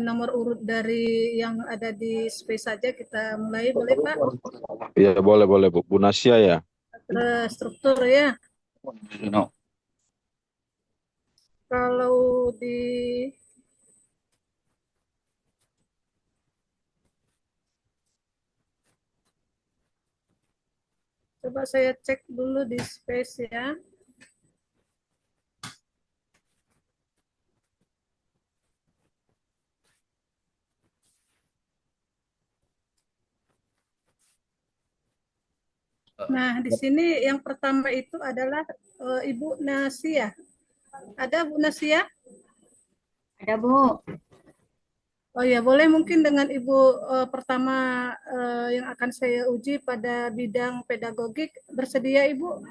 nomor urut dari yang ada di space saja kita mulai, boleh Pak? Iya, boleh, boleh, Bu. Bu Nasya ya? Terus struktur ya. Kalau di coba saya cek dulu di space ya. Nah, di sini yang pertama itu adalah Ibu Nasia. Ada Bu Nasia? Ada, Bu. Oh ya, boleh mungkin dengan Ibu pertama yang akan saya uji pada bidang pedagogik. Bersedia Ibu?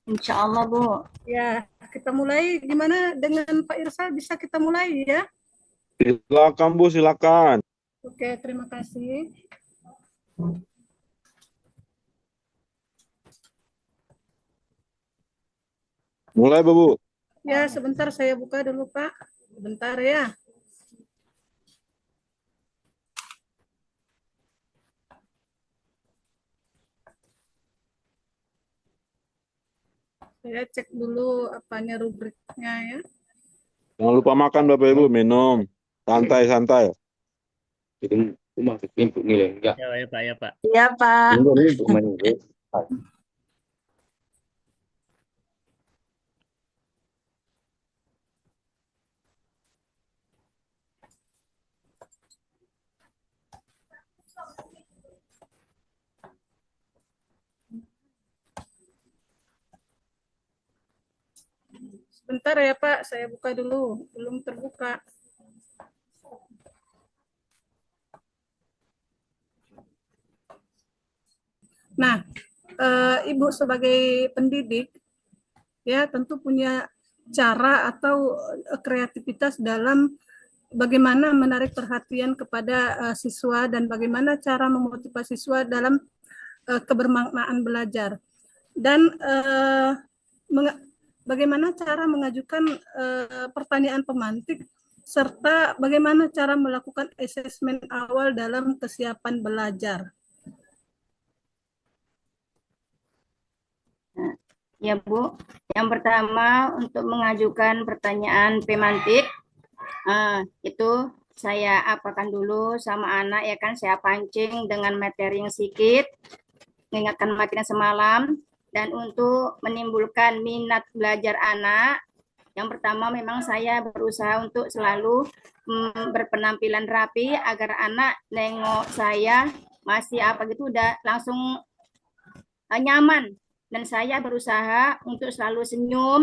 Insya Allah, Bu. Ya, kita mulai. Gimana dengan Pak Irsal? Bisa kita mulai ya? Silakan, Bu, silakan. Oke, terima kasih. Mulai, Bu. Ya, sebentar saya buka dulu, Pak. Sebentar ya. Saya cek dulu apanya rubriknya ya. Jangan lupa makan, Bapak Ibu, minum. Santai-santai. Itu masuk input nilai enggak? Ya, Pak, ya, Pak. Iya, Pak. Input menilai. Sebentar ya, Pak. Saya buka dulu. Belum terbuka. Nah, Ibu sebagai pendidik ya tentu punya cara atau kreativitas dalam bagaimana menarik perhatian kepada siswa dan bagaimana cara memotivasi siswa dalam kebermaknaan belajar dan bagaimana cara mengajukan pertanyaan pemantik serta bagaimana cara melakukan asesmen awal dalam kesiapan belajar. Ya, Bu. Yang pertama untuk mengajukan pertanyaan pemantik itu saya apakan dulu sama anak ya kan, saya pancing dengan materi yang sedikit, mengingatkan materi semalam, dan untuk menimbulkan minat belajar anak, yang pertama memang saya berusaha untuk selalu berpenampilan rapi agar anak nengok saya masih apa gitu udah langsung nyaman, dan saya berusaha untuk selalu senyum.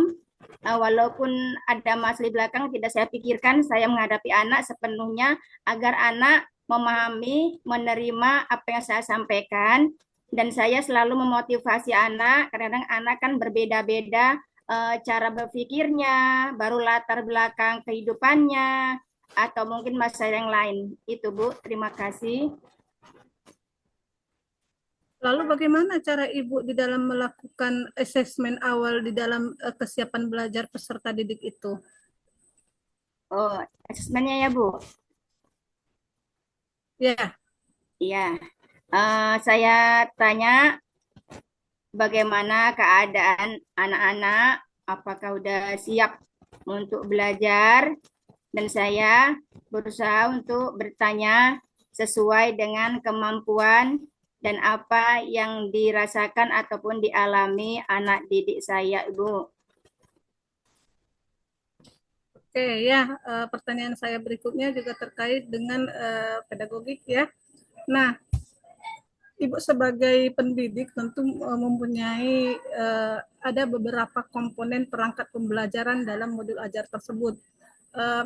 Walaupun ada masalah di belakang tidak saya pikirkan, saya menghadapi anak sepenuhnya agar anak memahami, menerima apa yang saya sampaikan, dan saya selalu memotivasi anak. Kadang-kadang anak kan berbeda-beda cara berpikirnya, baru latar belakang kehidupannya, atau mungkin masalah yang lain. Itu, Bu. Terima kasih. Lalu bagaimana cara Ibu di dalam melakukan asesmen awal di dalam kesiapan belajar peserta didik itu? Oh, asesmennya ya, Bu? Ya. Iya. Saya tanya bagaimana keadaan anak-anak, apakah udah siap untuk belajar, dan saya berusaha untuk bertanya sesuai dengan kemampuan dan apa yang dirasakan ataupun dialami anak didik saya, Ibu. Oke ya, pertanyaan saya berikutnya juga terkait dengan pedagogik ya. Nah, Ibu sebagai pendidik tentu mempunyai ada beberapa komponen perangkat pembelajaran dalam modul ajar tersebut.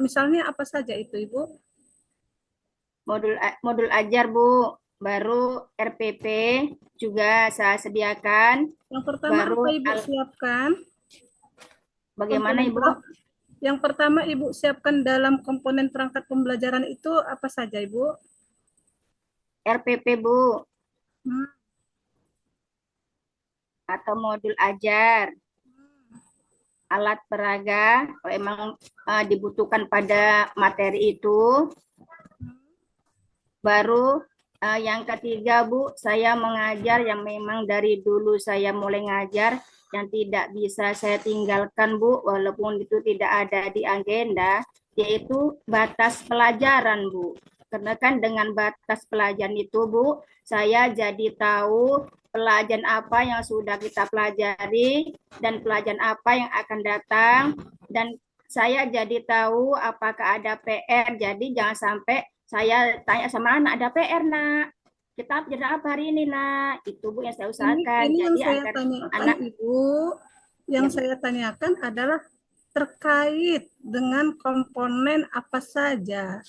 Misalnya apa saja itu, Ibu? Modul ajar, Bu. Baru RPP juga saya sediakan. Yang pertama baru apa Ibu siapkan? Bagaimana, Ibu? Yang pertama Ibu siapkan dalam komponen perangkat pembelajaran itu apa saja, Ibu? RPP, Bu. Hmm. Atau modul ajar. alat peraga kalau emang dibutuhkan pada materi itu. Baru yang ketiga, Bu, saya mengajar yang memang dari dulu saya mulai ngajar yang tidak bisa saya tinggalkan, Bu, walaupun itu tidak ada di agenda, yaitu batas pelajaran, Bu. Karena kan dengan batas pelajaran itu, Bu, saya jadi tahu pelajaran apa yang sudah kita pelajari dan pelajaran apa yang akan datang, dan saya jadi tahu apakah ada PR. Jadi jangan sampai saya tanya sama anak, ada PR, nak? Kita belajar apa hari ini, nak? Itu, Bu, yang saya usahakan. Ini yang Jadi saya agar tanyakan, anak, Ibu. Yang ya, Bu. saya tanyakan adalah terkait dengan komponen apa saja,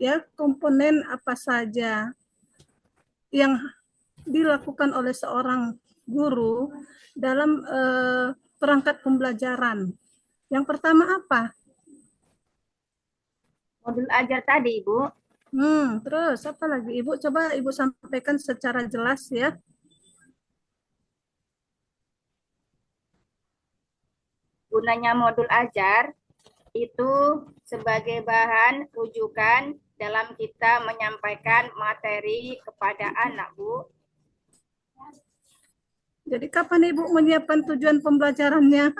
ya, komponen apa saja yang dilakukan oleh seorang guru dalam perangkat pembelajaran. Yang pertama apa? Modul ajar tadi, Ibu. Terus apa lagi? Ibu coba Ibu sampaikan secara jelas ya. Gunanya modul ajar itu sebagai bahan rujukan dalam kita menyampaikan materi kepada anak, Bu. Jadi kapan Ibu menyiapkan tujuan pembelajarannya?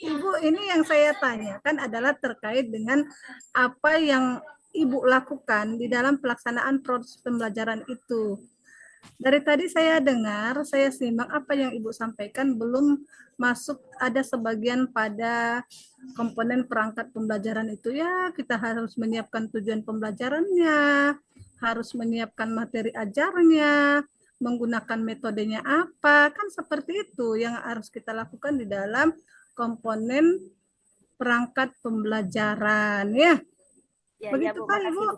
Ibu, ini yang saya tanyakan adalah terkait dengan apa yang Ibu lakukan di dalam pelaksanaan proses pembelajaran itu. Dari tadi saya dengar, saya simak apa yang Ibu sampaikan belum masuk ada sebagian pada komponen perangkat pembelajaran itu. Ya, kita harus menyiapkan tujuan pembelajarannya, harus menyiapkan materi ajarnya, menggunakan metodenya apa, kan seperti itu yang harus kita lakukan di dalam komponen perangkat pembelajaran ya. Ya, ya, Begitu Bu. kan Makasih, Ibu? Bu.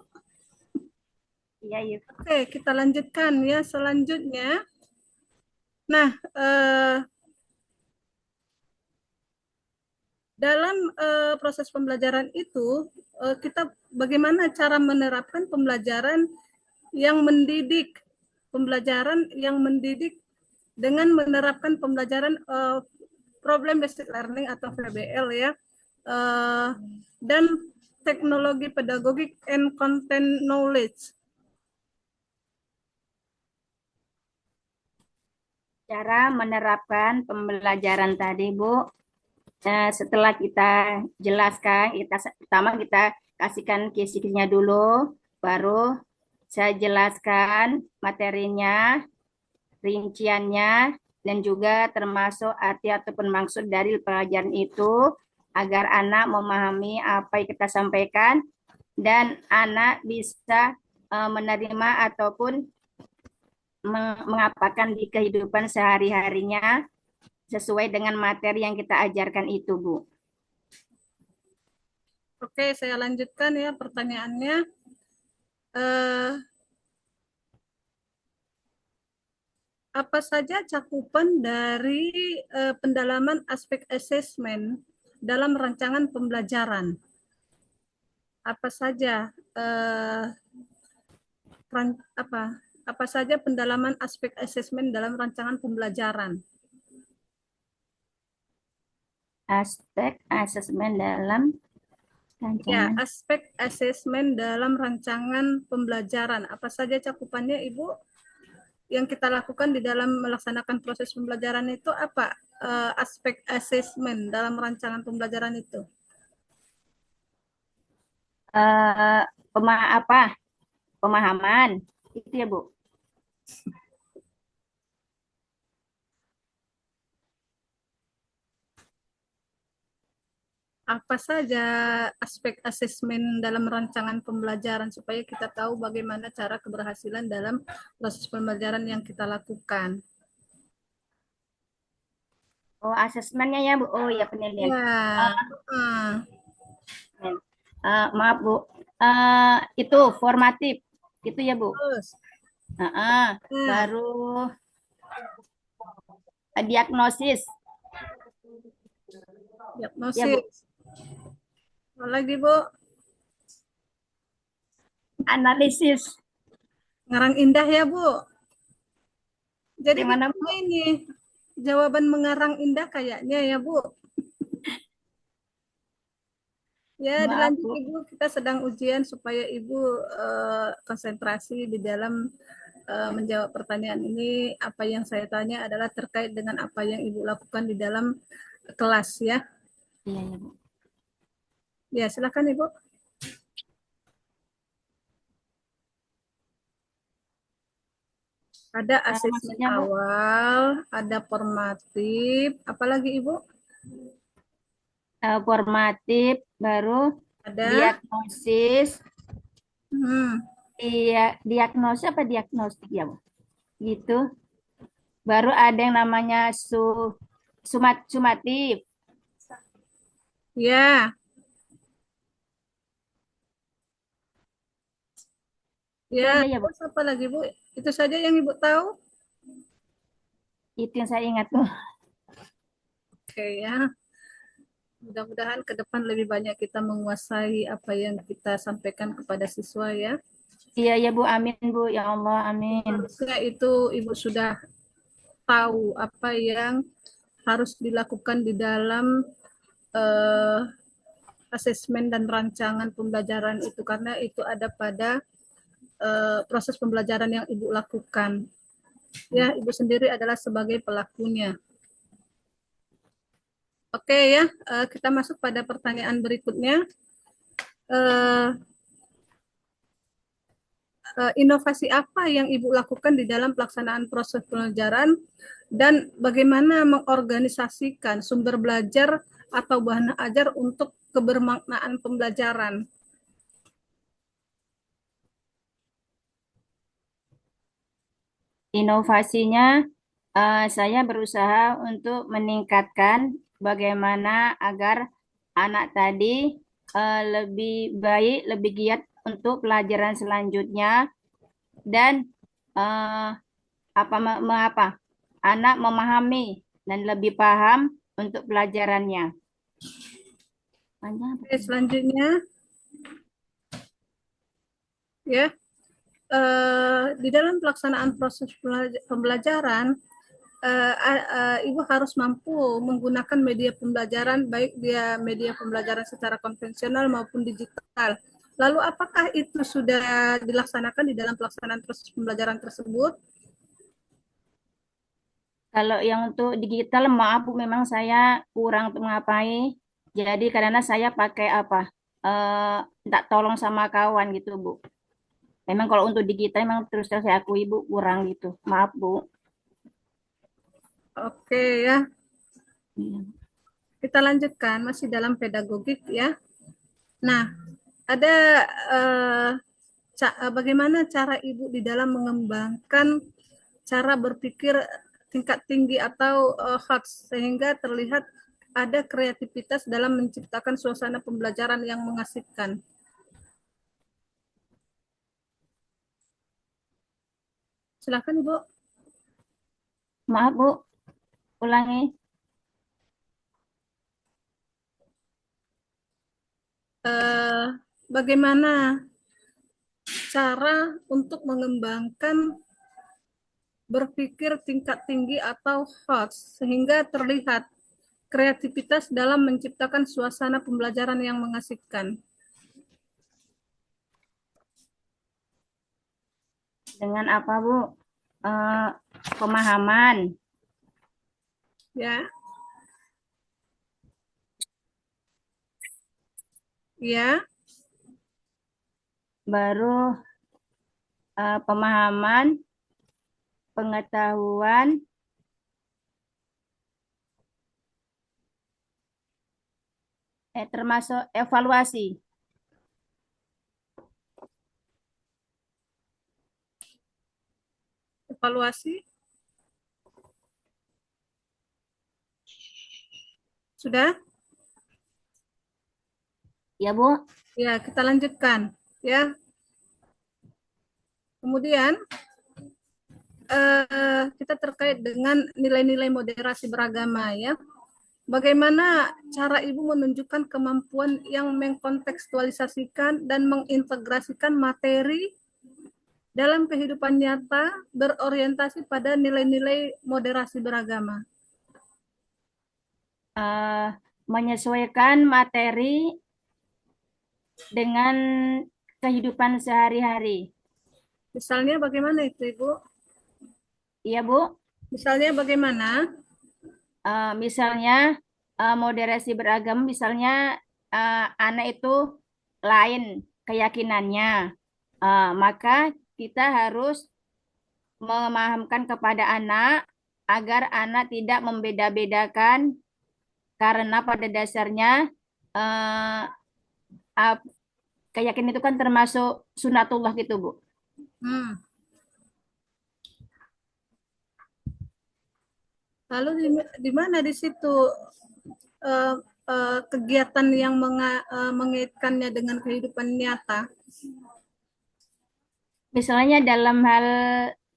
Iya, iya. Oke, kita lanjutkan ya selanjutnya. Nah, dalam proses pembelajaran itu kita bagaimana cara menerapkan pembelajaran yang mendidik, pembelajaran yang mendidik dengan menerapkan pembelajaran problem based learning atau PBL ya, dan teknologi pedagogik and content knowledge. Cara menerapkan pembelajaran tadi, Bu, setelah kita jelaskan, pertama kita kasihkan kisi-kisinya dulu, baru saya jelaskan materinya, rinciannya, dan juga termasuk arti ataupun maksud dari pelajaran itu, agar anak memahami apa yang kita sampaikan, dan anak bisa menerima ataupun mengapakan di kehidupan sehari-harinya sesuai dengan materi yang kita ajarkan itu, Bu. Oke, saya lanjutkan ya pertanyaannya. Apa saja cakupan dari pendalaman aspek asesmen dalam rancangan pembelajaran? Apa saja apa saja pendalaman aspek asesmen dalam rancangan pembelajaran? Aspek asesmen dalam Ya, rancangan. aspek asesmen dalam rancangan pembelajaran. Apa saja cakupannya, Ibu? Yang kita lakukan di dalam melaksanakan proses pembelajaran itu apa? Aspek asesmen dalam rancangan pembelajaran itu? Pemahaman itu ya, Bu. Apa saja aspek asesmen dalam rancangan pembelajaran supaya kita tahu bagaimana cara keberhasilan dalam proses pembelajaran yang kita lakukan. Oh, asesmennya ya, Bu. Oh, ya, penilaian. Ya, Maaf, Bu. Itu formatif. Itu ya, Bu. terus Baru diagnosis. diagnosis. Ya, Bu. Apa lagi, Bu? Analisis. Ngarang indah ya, Bu. Jadi Gimana, Bu? ini jawaban mengarang indah kayaknya ya, Bu. Ya, Maaf, dilanjut Bu. Ibu, kita sedang ujian supaya Ibu konsentrasi di dalam menjawab pertanyaan ini. Apa yang saya tanya adalah terkait dengan apa yang Ibu lakukan di dalam kelas ya. Iya, ya, Bu. Ya, silakan Ibu. Ada asesmen Maksudnya, Bu, awal, ada formatif, apalagi Ibu? formatif, baru Ada diagnosis, hmm, diagnosis apa diagnostik ya, Bu? Gitu. Baru ada yang namanya sumatif. ya, Itu ya, aja ya, Bu. terus apa lagi Bu? Itu saja yang Ibu tahu? Itu yang saya ingat tuh. Oke ya. Mudah-mudahan ke depan lebih banyak kita menguasai apa yang kita sampaikan kepada siswa ya. Iya ya, Bu, amin, Bu, ya Allah, amin. Harusnya itu Ibu sudah tahu apa yang harus dilakukan di dalam eh, asesmen dan rancangan pembelajaran itu, karena itu ada pada proses pembelajaran yang Ibu lakukan. Ya, Ibu sendiri adalah sebagai pelakunya. Oke ya, kita masuk pada pertanyaan berikutnya. Inovasi apa yang Ibu lakukan di dalam pelaksanaan proses pembelajaran dan bagaimana mengorganisasikan sumber belajar atau bahan ajar untuk kebermaknaan pembelajaran? Inovasinya, saya berusaha untuk meningkatkan bagaimana agar anak tadi lebih baik, lebih giat untuk pelajaran selanjutnya dan eh, apa anak memahami dan lebih paham untuk pelajarannya. Panjang apa? Oke, selanjutnya ya, di dalam pelaksanaan proses pembelajaran, Ibu harus mampu menggunakan media pembelajaran, baik dia media pembelajaran secara konvensional maupun digital. Lalu apakah itu sudah dilaksanakan di dalam pelaksanaan proses pembelajaran tersebut? Kalau yang untuk digital, maaf Bu, memang saya kurang untuk mengapai. Jadi karena saya pakai apa? Minta tolong sama kawan gitu Bu. Memang kalau untuk digital memang terus terus saya akui Bu kurang gitu. Maaf Bu. Oke ya, Iya. kita lanjutkan masih dalam pedagogik ya. Nah, ada bagaimana cara Ibu di dalam mengembangkan cara berpikir tingkat tinggi atau hot sehingga terlihat ada kreativitas dalam menciptakan suasana pembelajaran yang mengasihkan. Silakan Ibu. Maaf Bu, ulangi. Bagaimana cara untuk mengembangkan berpikir tingkat tinggi atau hot sehingga terlihat kreativitas dalam menciptakan suasana pembelajaran yang mengasihkan. Dengan apa Bu? Eh, Pemahaman. Ya. Ya. Baru pemahaman, pengetahuan, termasuk evaluasi. Evaluasi. Sudah? Ya Bu. Ya, kita lanjutkan ya. Kemudian kita terkait dengan nilai-nilai moderasi beragama ya. Bagaimana cara Ibu menunjukkan kemampuan yang mengkontekstualisasikan dan mengintegrasikan materi dalam kehidupan nyata berorientasi pada nilai-nilai moderasi beragama? eh, menyesuaikan materi dengan kehidupan sehari-hari. Misalnya bagaimana itu, Ibu? Iya, Bu. Misalnya bagaimana? Misalnya moderasi beragama, misalnya anak itu lain keyakinannya. Maka kita harus memahamkan kepada anak agar anak tidak membeda-bedakan karena pada dasarnya eh, ap- keyakinan itu kan termasuk sunatullah gitu, Bu. Hmm. Lalu di mana di situ eh, kegiatan yang mengaitkannya dengan kehidupan nyata? Misalnya dalam hal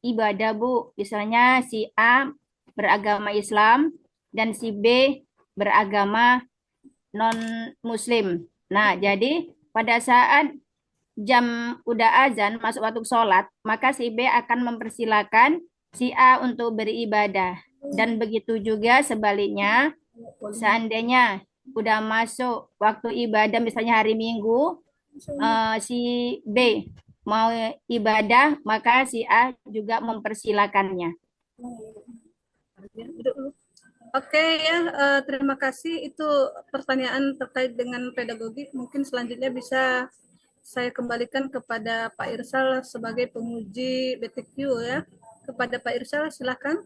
ibadah, Bu, misalnya si A beragama Islam dan si B beragama non-Muslim. Nah, jadi pada saat jam udah azan masuk waktu sholat, maka si B akan mempersilahkan si A untuk beribadah. Dan begitu juga sebaliknya, seandainya udah masuk waktu ibadah, misalnya hari Minggu, si B mau ibadah, maka si A juga mempersilakannya. Oke ya, terima kasih. Itu pertanyaan terkait dengan pedagogik. Mungkin selanjutnya bisa saya kembalikan kepada Pak Irsal sebagai penguji BTQ ya. Kepada Pak Irsal, silakan.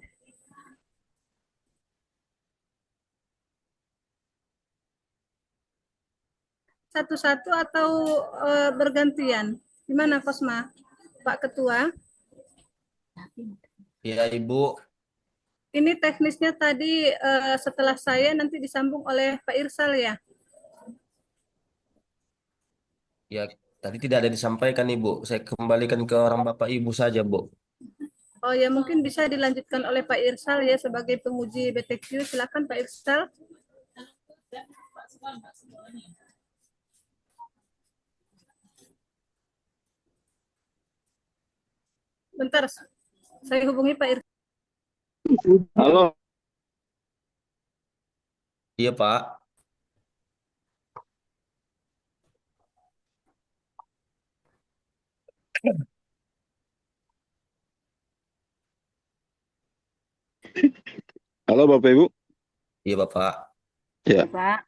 Satu-satu atau bergantian? Gimana, Kosma? Pak Ketua, Ya, Ibu. ini teknisnya tadi setelah saya nanti disambung oleh Pak Irsal ya. Ya, tadi tidak ada disampaikan, Ibu. Saya kembalikan ke orang Bapak Ibu saja, Bu. Oh ya, mungkin bisa dilanjutkan oleh Pak Irsal ya sebagai penguji BTQ. Silakan Pak Irsal. Bentar, saya hubungi Pak Irsal. Halo, Iya, Pak. halo Bapak Ibu. Iya, Bapak. Ya, Pak,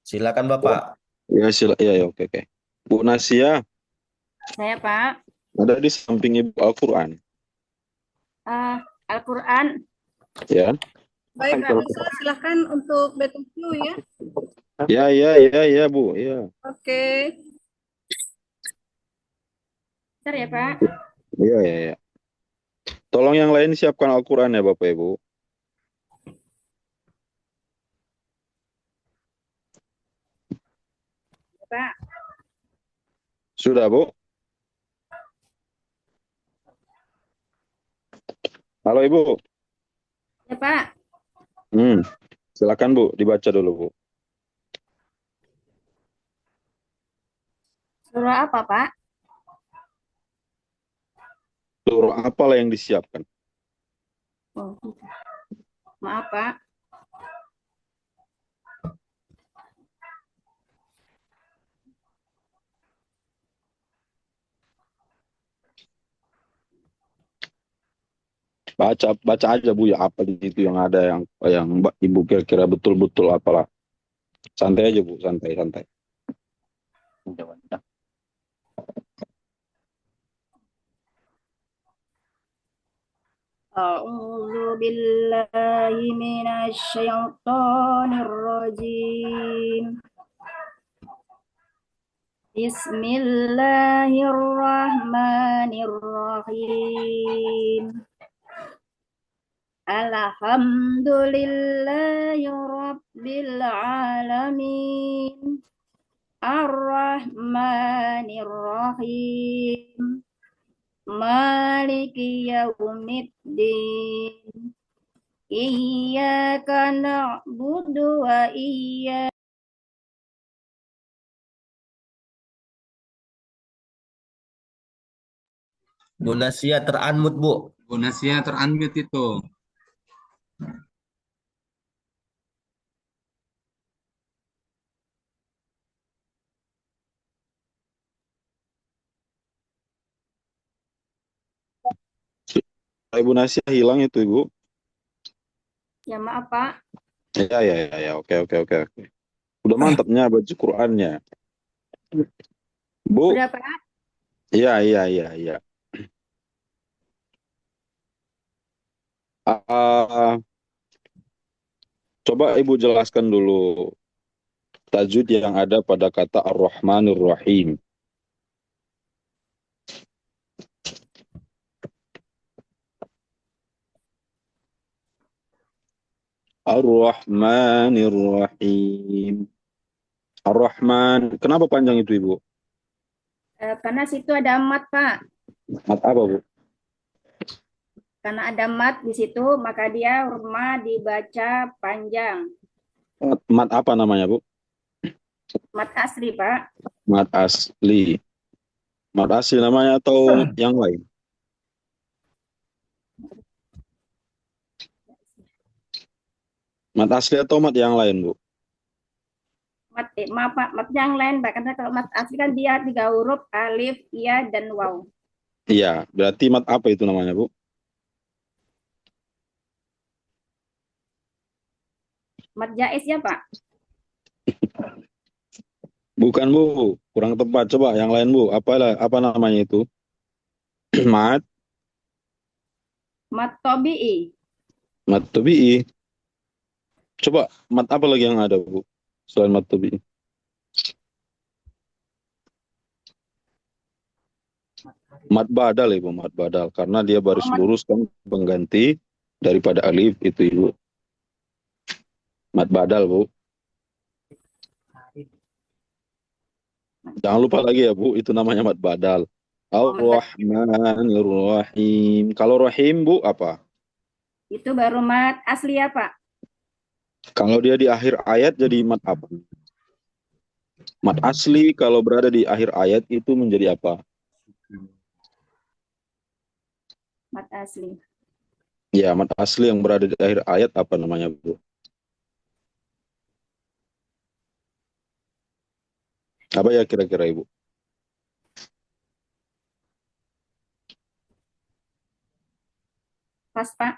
Silakan, Bapak. ya ya, ya, oke, oke. Bu Nasia saya Pak. ada di samping Ibu Al-Quran, Al-Quran, ya. Baik, Pak Irsal, silakan untuk BTQ ya. Ya, ya, ya, ya, Bu, ya. Oke. bentar ya Pak. Ya, ya, ya. Tolong yang lain siapkan Al-Quran ya Bapak Ibu. Pak, Sudah, Bu? Halo Ibu. ya Pak. Silakan Bu, dibaca dulu Bu. Surah apa Pak? Surah apalah yang disiapkan? Oh, maaf Pak. Baca baca aja Bu ya apa di situ yang ada yang Ibu kira-kira betul-betul apalah. Santai aja Bu, santai santai. A'udzu billahi minasy syaithanir rajim. Bismillahirrahmanirrahim. Alhamdulillahi rabbil alamin. Ar-Rahmanir Rahim. Maliki yaumiddin. Iyyaka na'budu wa iyyaka Bu Nasia teranmut, Bu. Bu Nasia terunmute itu. Ibu Nasya hilang itu Ibu. Ya maaf Pak. Ya, ya, ya, ya. Oke, oke, oke, oke. Udah mantapnya baca Qurannya. Bu, Udah Pak. iya, iya, iya, iya. Ah, coba Ibu jelaskan dulu tajwid yang ada pada kata Ar-Rahmanir Rahim. Ar-Rahmanir Rahim. Ar-Rahman. Kenapa panjang itu Ibu? Karena situ ada mat Pak. Mat apa Bu? Karena ada mat di situ, maka dia rumah dibaca panjang. Mat apa namanya Bu? Mat asri Pak. Mat asli. Mat asli namanya atau yang lain? Mat asli atau mat yang lain Bu? Maaf Pak, mat yang lain Pak. Karena kalau mat asli kan dia 3 huruf, alif, ya, dan waw. Iya, berarti mat apa itu namanya Bu? Mat jais ya Pak. Bukan Bu, kurang tepat. Coba yang lain Bu, apa namanya itu? Mat, Mat tobi'i. mat tabi'i. Coba mat apa lagi yang ada Bu? Selain mat tabi'i. Mat badal Ibu, mat badal. Karena dia baris mat- lurus kan pengganti daripada alif itu Ibu. Mat badal Bu. Jangan lupa lagi ya Bu, itu namanya mat badal. Ar-Rahmanir Rahim. Kalau Rahim Bu apa? Itu baru mat asli ya Pak. Kalau dia di akhir ayat jadi mat apa? Mat asli kalau berada di akhir ayat itu menjadi apa? Mat asli. Ya, mat asli yang berada di akhir ayat apa namanya Bu? Apa ya kira-kira Ibu? Pas Pak.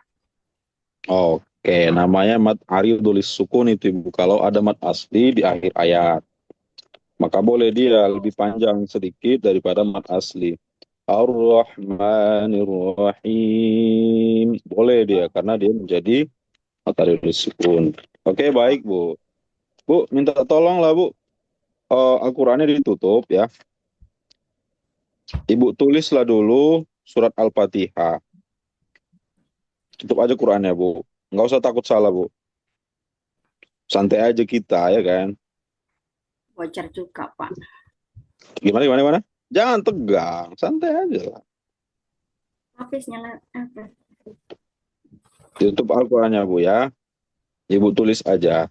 Oke, namanya mat aridul sukun itu Ibu. Kalau ada mat asli di akhir ayat, maka boleh dia lebih panjang sedikit daripada mat asli. Ar-Rahmanir Rahim. Boleh dia karena dia menjadi mat aridul sukun. Oke, baik Bu. Bu, minta tolong lah Bu. Al-Qur'annya ditutup ya. Ibu tulislah dulu surat Al-Fatihah. Tutup aja Qur'annya Bu. Nggak usah takut salah Bu. Santai aja kita ya kan. Bocor juga Pak. Gimana gimana gimana? Jangan tegang, santai aja lah. Hafiz nyala apa? Tutup Al-Qur'annya Bu ya. Ibu tulis aja.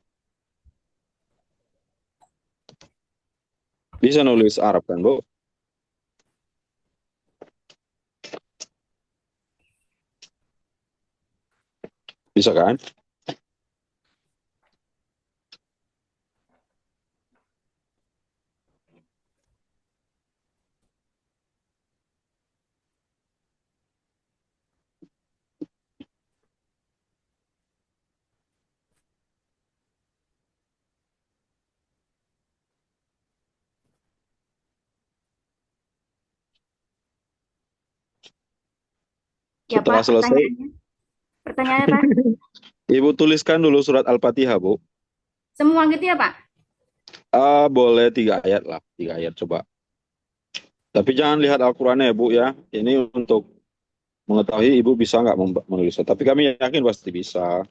Bisa nulis Arab kan Bu? Bisa kan? Ya Setelah Pak, selesai, pertanyaannya. Pertanyaannya Pak. Ibu tuliskan dulu surat Al-Fatihah Bu. Semua gitu ya Pak? Boleh 3 ayat lah, 3 ayat coba. Tapi jangan lihat Al-Qur'annya ya Bu ya. Ini untuk mengetahui Ibu bisa nggak menulisnya. Tapi kami yakin pasti bisa.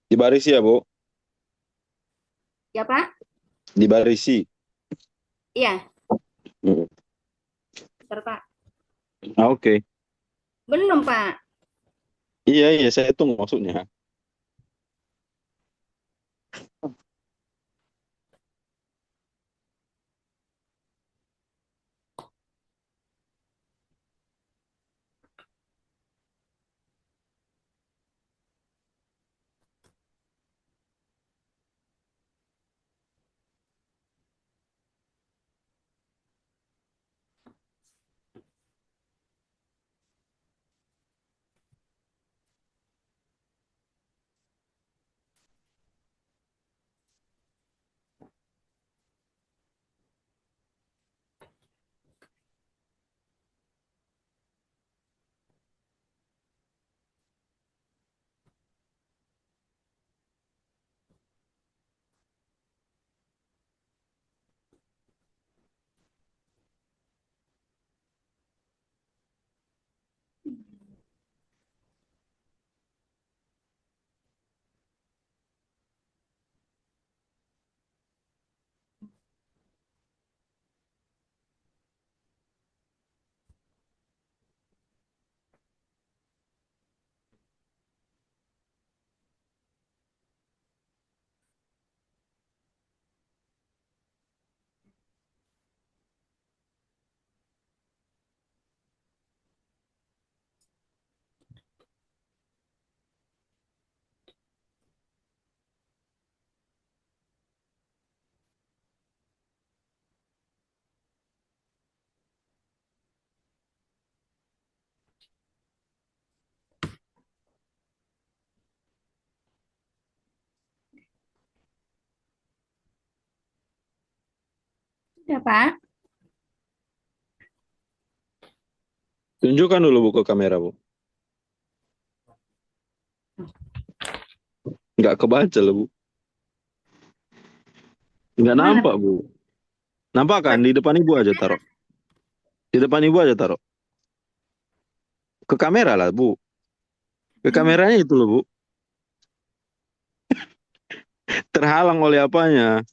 Dibarisi ya Bu. Ya Pak? Dibarisi. Iya, Mm. bentar Pak. Oke. Belum Pak. Iya, iya, saya tunggu maksudnya. Ya, Pak. Tunjukkan dulu Bu ke kamera Bu. Nggak kebaca loh Bu. Nggak Gimana, nampak Pak? Bu. Nampak kan? Di depan Ibu aja taruh. Di depan Ibu aja taruh. Ke kamera lah Bu. Ke kameranya itu loh Bu. Terhalang oleh apanya?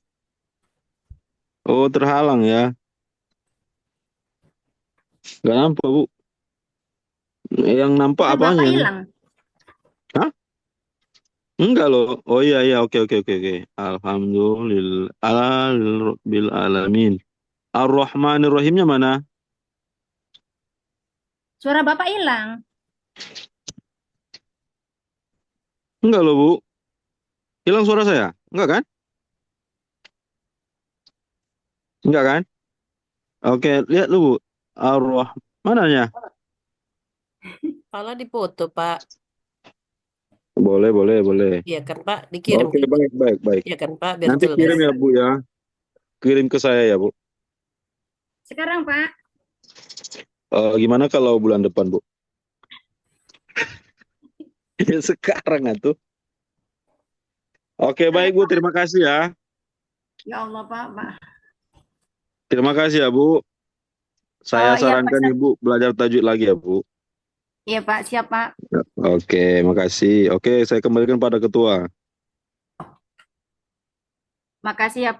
Oh terhalang ya. Nggak nampak Bu. Yang nampak Suara Bapak apanya nih? hilang. Hah? Enggak loh. Oh iya iya oke oke oke oke. Alhamdulillah alamin. Ar-Rahmanir Rahimnya mana? Suara Bapak hilang. Enggak loh Bu. Hilang suara saya? Enggak kan? Enggak kan? Oke, lihat lu Bu. Mananya? Kalau dipoto, Pak. Boleh, boleh, boleh. Iya kan, Pak? Dikirim Oke, ke Ibu. baik, baik, baik. Iya kan, Pak? Biar Nanti jelas. kirim ya Bu ya. Kirim ke saya ya Bu. Sekarang, Pak. Gimana kalau bulan depan Bu? Ya, sekarang atuh. Oke, baik Bu. Terima kasih ya. Ya Allah, Pak. Pak. Terima kasih ya Bu. Saya Iya, Pak. sarankan Ibu belajar tajwid lagi ya Bu. Iya, Pak. Siap, Pak. Oke, makasih. Oke, saya kembalikan pada ketua. Makasih ya, Pak.